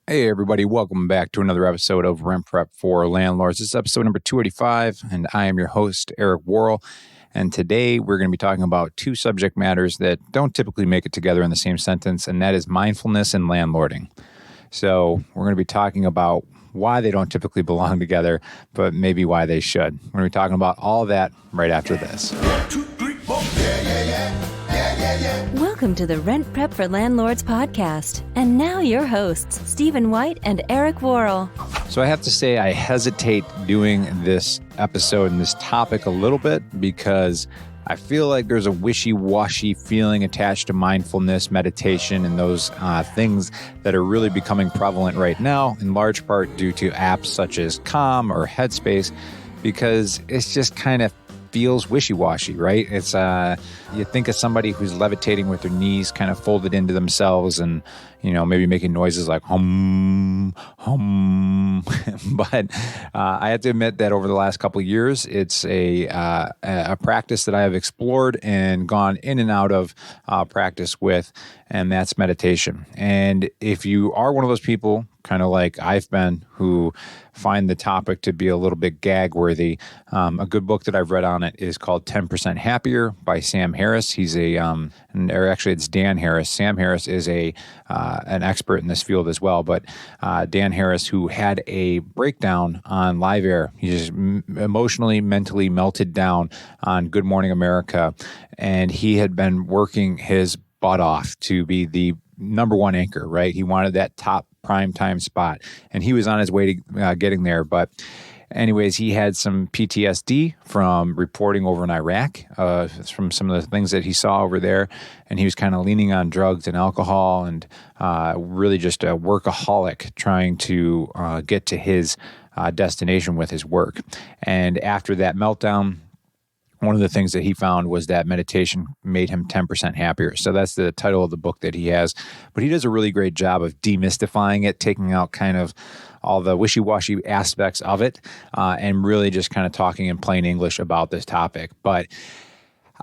Hey, everybody. Welcome back to another episode of Rent Prep for Landlords. This is episode number 285, and I am your host, Eric Worrell. And today we're going to be talking about two subject matters that don't typically make it together in the same sentence, and that is mindfulness and landlording. So we're going to be talking about why they don't typically belong together, but maybe why they should. We're going to be talking about all that right after this. 1, 2, 3, 4. Welcome to the Rent Prep for Landlords podcast. And now your hosts, Stephen White and Eric Worrell. So I have to say I hesitate doing this episode and this topic a little bit because I feel like there's a wishy-washy feeling attached to mindfulness, meditation, and those things that are really becoming prevalent right now, in large part due to apps such as Calm or Headspace, because it's just kind of feels wishy-washy, right? It's you think of somebody who's levitating with their knees kind of folded into themselves and, maybe making noises like hum, hum. But I have to admit that over the last couple of years, it's a practice that I have explored and gone in and out of practice with, and that's meditation. And if you are one of those people, kind of like I've been, who find the topic to be a little bit gag-worthy, a good book that I've read on it is called 10% Happier by Sam Harris. He's it's Dan Harris. Sam Harris is an expert in this field as well, but Dan Harris, who had a breakdown on live air, he just emotionally, mentally melted down on Good Morning America, and he had been working his butt off to be the number one anchor, right? He wanted that top prime time spot, and he was on his way to getting there. But anyways, he had some PTSD from reporting over in Iraq, from some of the things that he saw over there, and he was kind of leaning on drugs and alcohol and really just a workaholic trying to get to his destination with his work. And after that meltdown, one of the things that he found was that meditation made him 10% happier. So that's the title of the book that he has. But he does a really great job of demystifying it, taking out kind of all the wishy-washy aspects of it, and really just kind of talking in plain English about this topic. But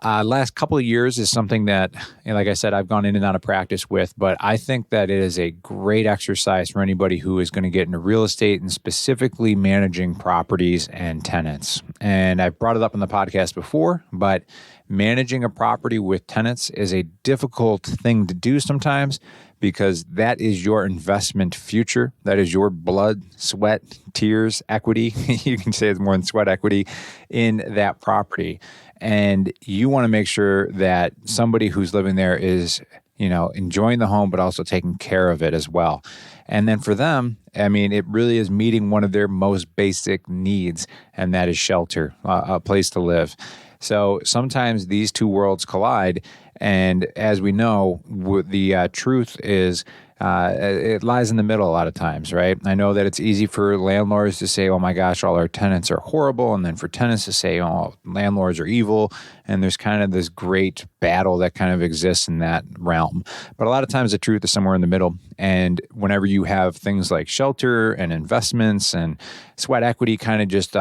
last couple of years is something that, like I said, I've gone in and out of practice with, but I think that it is a great exercise for anybody who is going to get into real estate and specifically managing properties and tenants. And I've brought it up on the podcast before, but managing a property with tenants is a difficult thing to do sometimes because that is your investment future. That is your blood, sweat, tears, equity. You can say it's more than sweat equity in that property. And you want to make sure that somebody who's living there is, enjoying the home, but also taking care of it as well. And then for them, it really is meeting one of their most basic needs, and that is shelter, a place to live. So sometimes these two worlds collide. And as we know, the truth is, it lies in the middle a lot of times, right? I know that it's easy for landlords to say, oh my gosh, all our tenants are horrible. And then for tenants to say, oh, landlords are evil. And there's kind of this great battle that kind of exists in that realm. But a lot of times the truth is somewhere in the middle. And whenever you have things like shelter and investments and sweat equity kind of just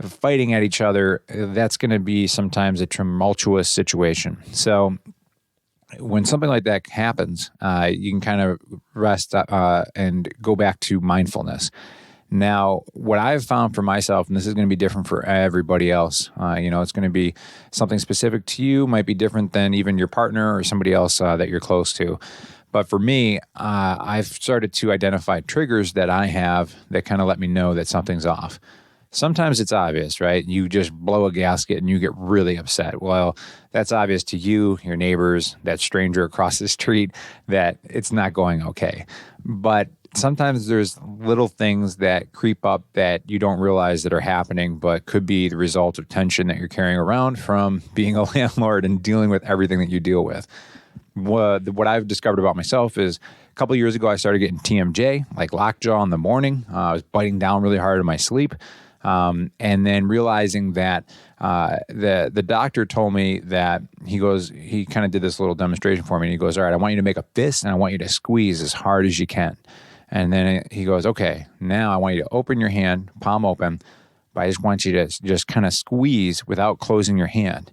fighting at each other, that's going to be sometimes a tumultuous situation. So when something like that happens, you can kind of rest and go back to mindfulness. Now, what I've found for myself, and this is going to be different for everybody else, it's going to be something specific to you, might be different than even your partner or somebody else that you're close to. But for me, I've started to identify triggers that I have that kind of let me know that something's off. Sometimes it's obvious, right? You just blow a gasket and you get really upset. Well, that's obvious to you, your neighbors, that stranger across the street, that it's not going okay. But sometimes there's little things that creep up that you don't realize that are happening, but could be the result of tension that you're carrying around from being a landlord and dealing with everything that you deal with. What I've discovered about myself is a couple of years ago, I started getting TMJ, like lockjaw in the morning. I was biting down really hard in my sleep. And then realizing that the doctor told me that he kind of did this little demonstration for me. And he goes, all right, I want you to make a fist and I want you to squeeze as hard as you can. And then he goes, okay, now I want you to open your hand, palm open, but I just want you to just kind of squeeze without closing your hand.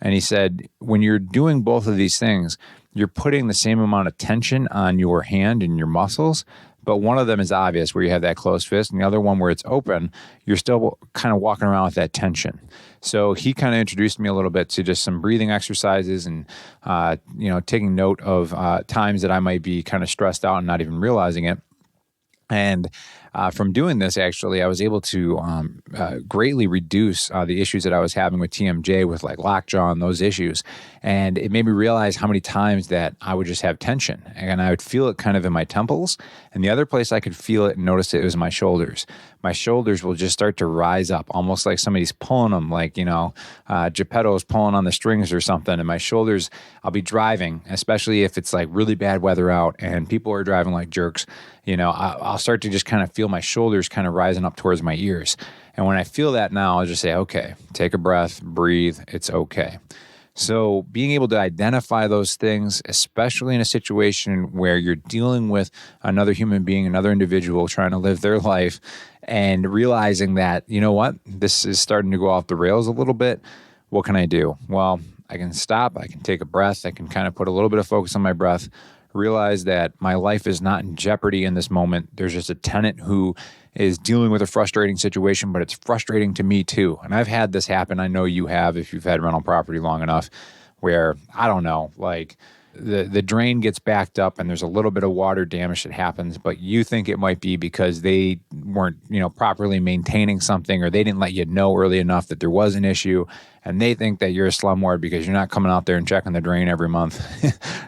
And he said, when you're doing both of these things, you're putting the same amount of tension on your hand and your muscles, But one of them is obvious where you have that closed fist, and the other one where it's open, you're still kind of walking around with that tension. So he kind of introduced me a little bit to just some breathing exercises and, taking note of times that I might be kind of stressed out and not even realizing it. And from doing this, actually, I was able to greatly reduce the issues that I was having with TMJ, with like lockjaw and those issues. And it made me realize how many times that I would just have tension, and I would feel it kind of in my temples. And the other place I could feel it and notice it was my shoulders. My shoulders will just start to rise up, almost like somebody's pulling them, like, Geppetto's pulling on the strings or something. And my shoulders, I'll be driving, especially if it's like really bad weather out and people are driving like jerks. I'll start to just kind of feel my shoulders kind of rising up towards my ears. And when I feel that now, I'll just say, okay, take a breath, breathe, it's okay. So being able to identify those things, especially in a situation where you're dealing with another human being, another individual trying to live their life, and realizing that, you know what, this is starting to go off the rails a little bit. What can I do? Well, I can stop, I can take a breath, I can kind of put a little bit of focus on my breath, realize that my life is not in jeopardy in this moment. There's just a tenant who is dealing with a frustrating situation, but it's frustrating to me too. And I've had this happen. I know you have, if you've had rental property long enough, where, I don't know, like the drain gets backed up and there's a little bit of water damage that happens, but you think it might be because they weren't, properly maintaining something, or they didn't let you know early enough that there was an issue. And they think that you're a slumlord because you're not coming out there and checking the drain every month.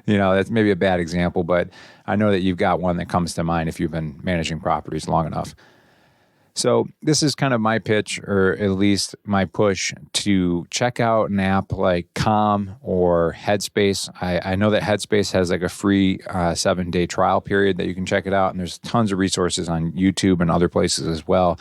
That's maybe a bad example, but I know that you've got one that comes to mind if you've been managing properties long enough. So this is kind of my pitch, or at least my push, to check out an app like Calm or Headspace. I know that Headspace has like a free 7-day trial period that you can check it out. And there's tons of resources on YouTube and other places as well.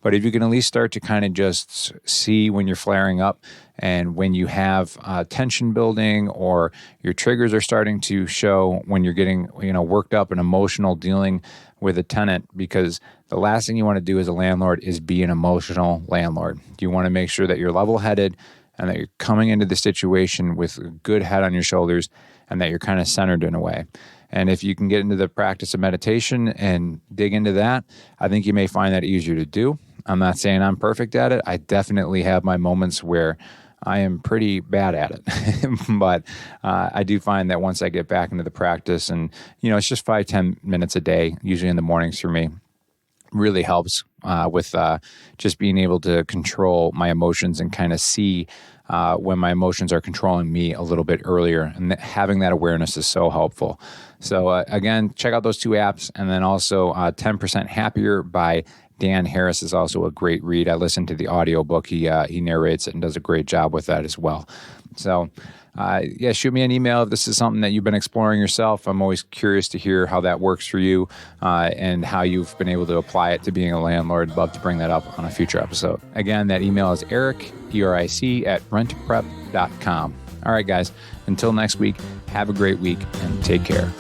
But if you can at least start to kind of just see when you're flaring up and when you have tension building, or your triggers are starting to show when you're getting, worked up and emotional dealing with a tenant, because the last thing you want to do as a landlord is be an emotional landlord. You want to make sure that you're level-headed and that you're coming into the situation with a good head on your shoulders, and that you're kind of centered in a way. And if you can get into the practice of meditation and dig into that, I think you may find that easier to do. I'm not saying I'm perfect at it. I definitely have my moments where I am pretty bad at it. But I do find that once I get back into the practice, and, it's just 5-10 minutes a day, usually in the mornings for me, really helps with just being able to control my emotions and kind of see when my emotions are controlling me a little bit earlier. And having that awareness is so helpful. So again, check out those two apps. And then also 10% Happier by Dan Harris is also a great read. I listened to the audiobook. He narrates it and does a great job with that as well. So shoot me an email if this is something that you've been exploring yourself. I'm always curious to hear how that works for you and how you've been able to apply it to being a landlord. Love to bring that up on a future episode. Again, that email is Eric, ERIC, @rentprep.com. All right, guys, until next week, have a great week and take care.